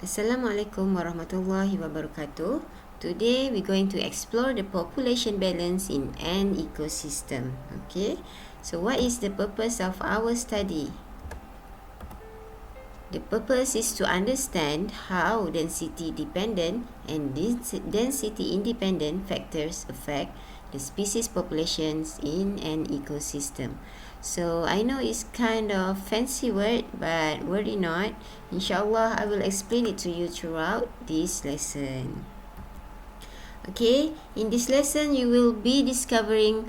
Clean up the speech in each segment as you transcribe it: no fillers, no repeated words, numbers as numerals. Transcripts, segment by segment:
Assalamualaikum warahmatullahi wabarakatuh. Today we're going to explore the population balance in an ecosystem. Okay, so what is the purpose of our study? The purpose is to understand how density dependent and density independent factors affect the species populations in an ecosystem. So I know it's kind of fancy word, but worry not. Inshallah, I will explain it to you throughout this lesson. Okay, in this lesson you will be discovering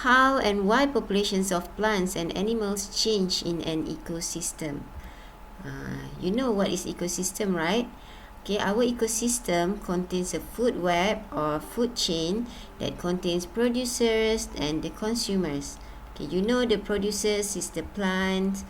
how and why populations of plants and animals change in an ecosystem. You know what is ecosystem, right? Okay, our ecosystem contains a food web or food chain that contains producers and the consumers. Okay, you know the producers is the plant,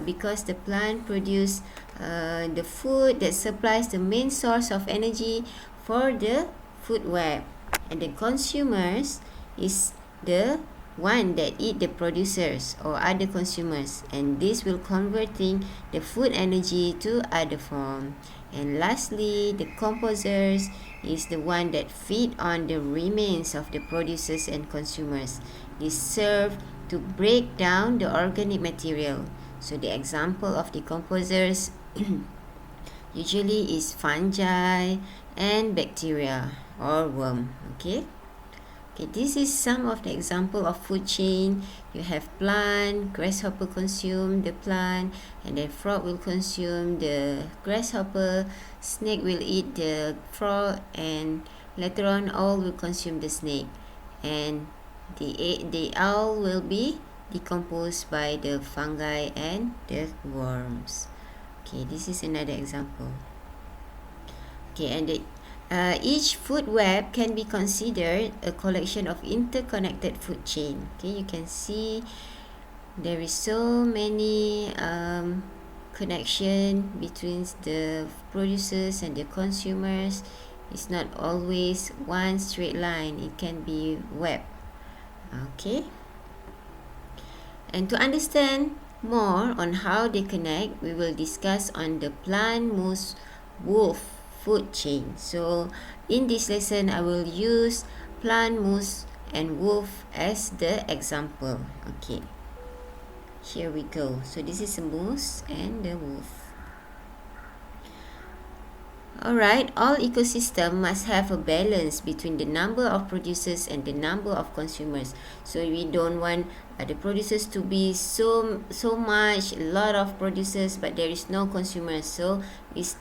because the plant produce the food that supplies the main source of energy for the food web, and the consumers is the one that eat the producers or other consumers, and this will converting the food energy to other form. And lastly, the composers is the one that feed on the remains of the producers and consumers. This serve to break down the organic material. So the example of decomposers usually is fungi and bacteria or worm. Okay, this is some of the example of food chain. You have plant, grasshopper consume the plant, and then frog will consume the grasshopper, snake will eat the frog, and later on owl will consume the snake, and the owl will be decomposed by the fungi and the worms. Okay, this is another example. Okay, and each food web can be considered a collection of interconnected food chain. Okay, you can see there is so many connection between the producers and the consumers. It's not always one straight line. It can be web. Okay, and to understand more on how they connect, we will discuss on the plant moose wolf food chain. So in this lesson, I will use plant, moose, and wolf as the example. Okay, here we go. So this is a moose and the wolf. Alright, all ecosystem must have a balance between the number of producers and the number of consumers. So we don't want the producers to be so much, a lot of producers, but there is no consumers. So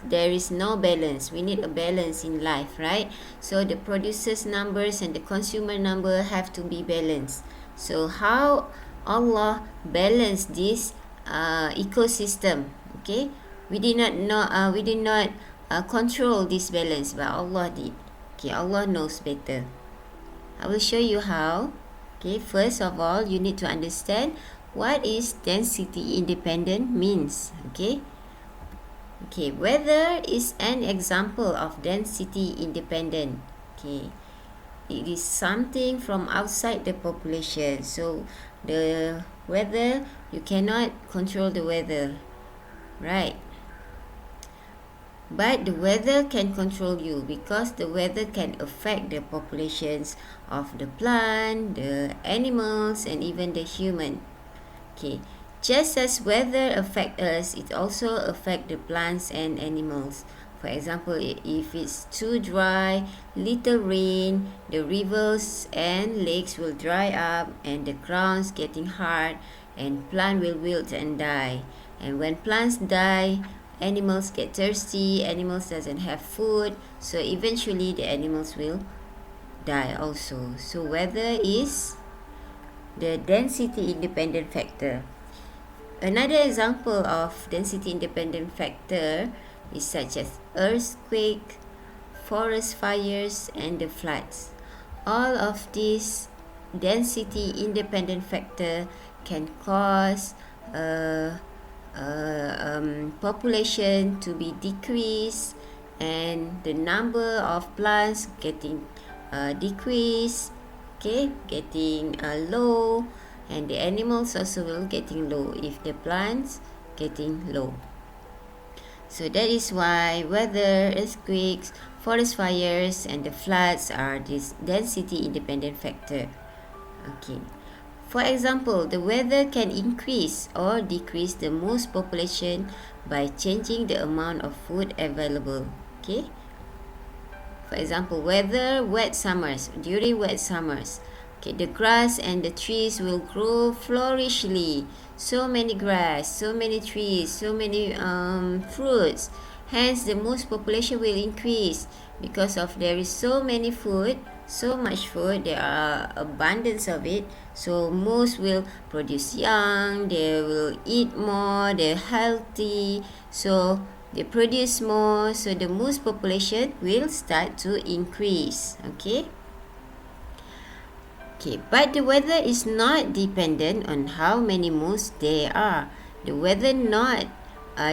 there is no balance. We need a balance in life, right? So the producers numbers and the consumer number have to be balanced. So how Allah balance this ecosystem? Okay, we did not control this balance, but Allah did. Okay, Allah knows better. I will show you how. Okay, first of all, you need to understand what is density independent means. Okay, weather is an example of density independent. Okay, it is something from outside the population. So the weather, you cannot control the weather, right? But the weather can control you, because the weather can affect the populations of the plant, the animals, and even the human. Okay, just as weather affect us, it also affect the plants and animals. For example, if it's too dry, little rain, the rivers and lakes will dry up, and the ground's getting hard, and plant will wilt and die. And when plants die, animals get thirsty, animals doesn't have food, so eventually the animals will die also. So weather is the density independent factor. Another example of density independent factor is such as earthquake, forest fires, and the floods. All of these density independent factor can cause population to be decreased, and the number of plants getting decreased, okay, getting low, and the animals also will getting low if the plants getting low. So that is why weather, earthquakes, forest fires, and the floods are this density independent factor. Okay. For example, the weather can increase or decrease the moose population by changing the amount of food available. Okay. For example, weather, wet summers. During wet summers, okay, the grass and the trees will grow flourishly. So many grass, so many trees, so many fruits. Hence, the moose population will increase because of there is so many food, so much food. There are abundance of it. So moose will produce young. They will eat more. They're healthy. So they produce more, so the moose population will start to increase. Okay, but the weather is not dependent on how many moose there are. The weather not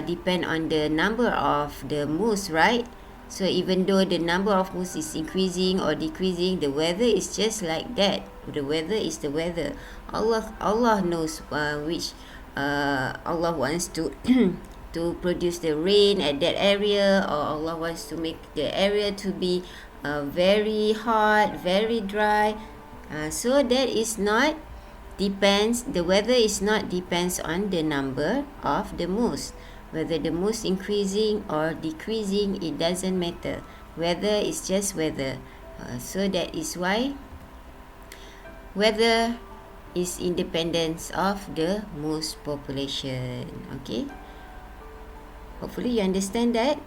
depend on the number of the moose, right? So even though the number of moose is increasing or decreasing, the weather is just like that. The weather is the weather. Allah knows which Allah wants to to produce the rain at that area, or Allah wants to make the area to be very hot, very dry. So that is not depends, the weather is not depends on the number of the moose. Whether the moose increasing or decreasing, it doesn't matter. Weather is just weather. So that is why weather is independence of the moose population. Okay, hopefully you understand that.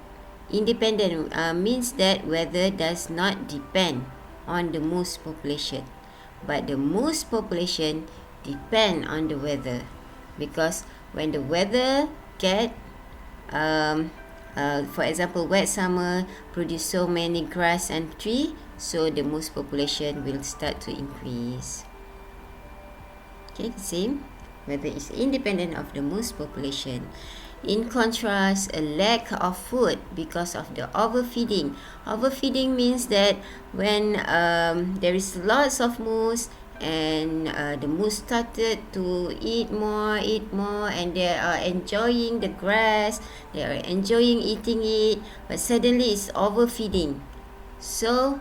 Independent means that weather does not depend on the moose population, but the moose population depend on the weather, because when the weather get for example, wet summer produce so many grass and tree, so the moose population will start to increase. Okay, the same. Weather is independent of the moose population. In contrast, a lack of food because of the overfeeding. Overfeeding means that when there is lots of moose, and the moose started to eat more, and they are enjoying the grass, they are enjoying eating it, but suddenly it's overfeeding. So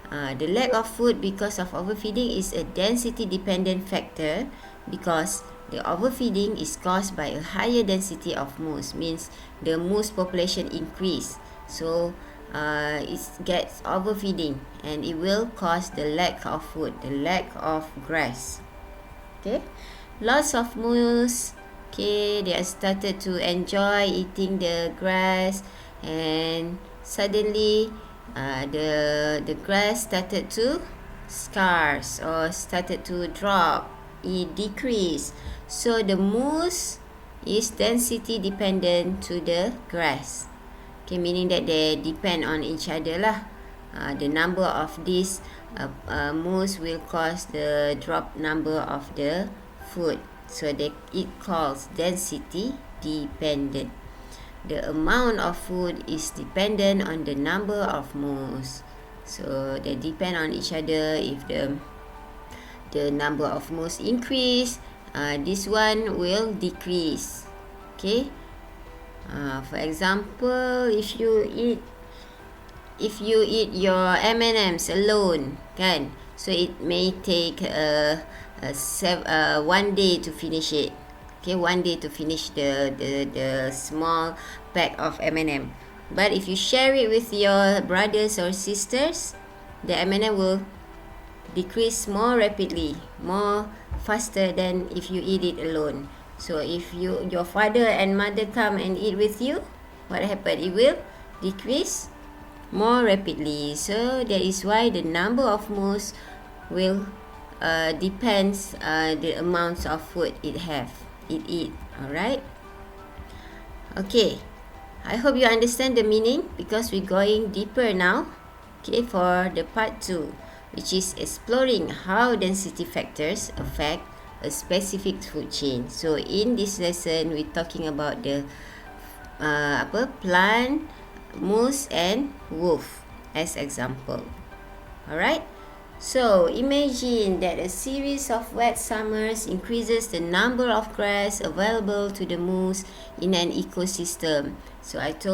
the lack of food because of overfeeding is a density dependent factor, because the overfeeding is caused by a higher density of moose, means the moose population increase. So it gets overfeeding, and it will cause the lack of food, the lack of grass. Okay, lots of moose, okay, they are started to enjoy eating the grass, and suddenly the grass started to scarce or started to drop, it decrease. So the moose is density dependent to the grass. Okay, meaning that they depend on each other lah. The number of these moose will cause the drop number of the food. So it calls density dependent. The amount of food is dependent on the number of moose. So they depend on each other. If the number of moose increase, this one will decrease. Okay. For example, if you eat your M&Ms alone, kan, so it may take 1 day to finish it. Okay, 1 day to finish the small pack of M&M. But if you share it with your brothers or sisters, the M&M will decrease more rapidly, more faster than if you eat it alone. So if your father and mother come and eat with you, what happen? It will decrease more rapidly. So that is why the number of moose will depends the amounts of food it eat. Alright. Okay, I hope you understand the meaning, because we're going deeper now. Okay, for the part 2, which is exploring how density factors affect a specific food chain. So in this lesson, we're talking about the plant, moose, and wolf as example. Alright. So imagine that a series of wet summers increases the number of grass available to the moose in an ecosystem. So I told